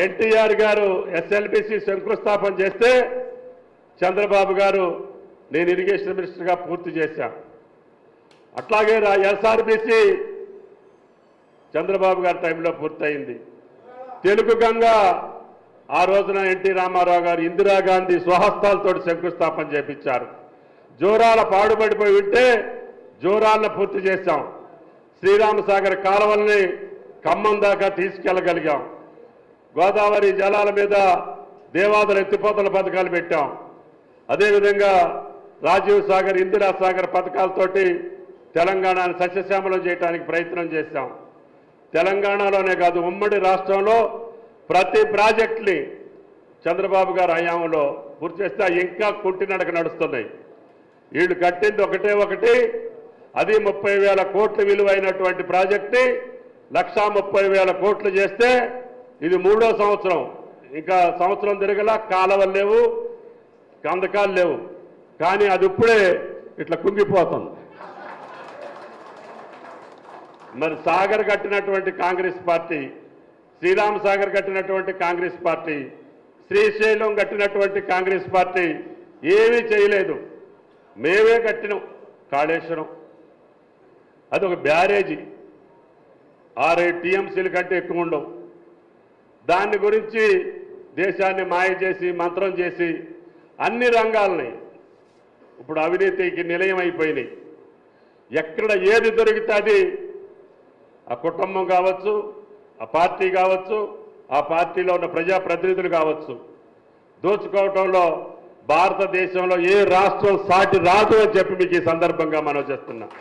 ఎన్టీఆర్ గారు ఎస్ఎల్బిసి శంకుస్థాపన చేస్తే చంద్రబాబు గారు నేను ఇరిగేషన్ మినిస్టర్గా పూర్తి చేశాను. అట్లాగే ఎస్ఆర్బిసి చంద్రబాబు గారి టైంలో పూర్తయింది. తెలుగు గంగ ఆ రోజున ఎన్టీ రామారావు గారు ఇందిరాగాంధీ స్వహస్తాలతో శంకుస్థాపన చేపించారు. జోరాల పాడుపడిపోయి ఉంటే జోరాలను పూర్తి చేశాం. శ్రీరామసాగర్ కాలువల్ని ఖమ్మం దాకా తీసుకెళ్లగలిగాం. గోదావరి జలాల మీద దేవాదుల ఎత్తిపోతల పథకాలు పెట్టాం. అదేవిధంగా రాజీవ్ సాగర్, ఇందిరా సాగర్ పథకాలతోటి తెలంగాణను సస్యశ్యామలం చేయడానికి ప్రయత్నం చేశాం. తెలంగాణలోనే కాదు ఉమ్మడి రాష్ట్రంలో ప్రతి ప్రాజెక్టుని చంద్రబాబు గారి హయాంలో పూర్తి చేస్తే ఇంకా కుంటినడక నడుస్తున్నాయి. వీళ్ళు కట్టింది ఒకటి, అది 30,000 కోట్ల విలువైనటువంటి ప్రాజెక్టుని 1,30,000 కోట్లు చేస్తే ఇది 3వ సంవత్సరం. ఇంకా సంవత్సరం తిరగలా, కాలువలు లేవు, కందకాలు లేవు. కానీ అది ఇప్పుడే ఇట్లా కుంగిపోతుంది. మరి సాగర్ కట్టినటువంటి కాంగ్రెస్ పార్టీ, శ్రీరామ్ సాగర్ కట్టినటువంటి కాంగ్రెస్ పార్టీ, శ్రీశైలం కట్టినటువంటి కాంగ్రెస్ పార్టీ ఏమీ చేయలేదు. మేమే కట్టినాం. కాళేశ్వరం అది ఒక బ్యారేజీ, 6 టీఎంసీల కంటే ఎక్కువ ఉండవు. దాని గురించి దేశాన్ని మాయ చేసి మంత్రం చేసి అన్ని రంగాలని ఇప్పుడు అవినీతికి నిలయం అయిపోయినాయి. ఎక్కడ ఏది దొరికితే అది ఆ కుటుంబం కావచ్చు, ఆ పార్టీ కావచ్చు, ఆ పార్టీలో ఉన్న ప్రజాప్రతినిధులు కావచ్చు, దోచుకోవటంలో భారతదేశంలో ఏ రాష్ట్రం సాటి రాదు అని చెప్పి మీకు ఈ సందర్భంగా మనం చేస్తున్నాం.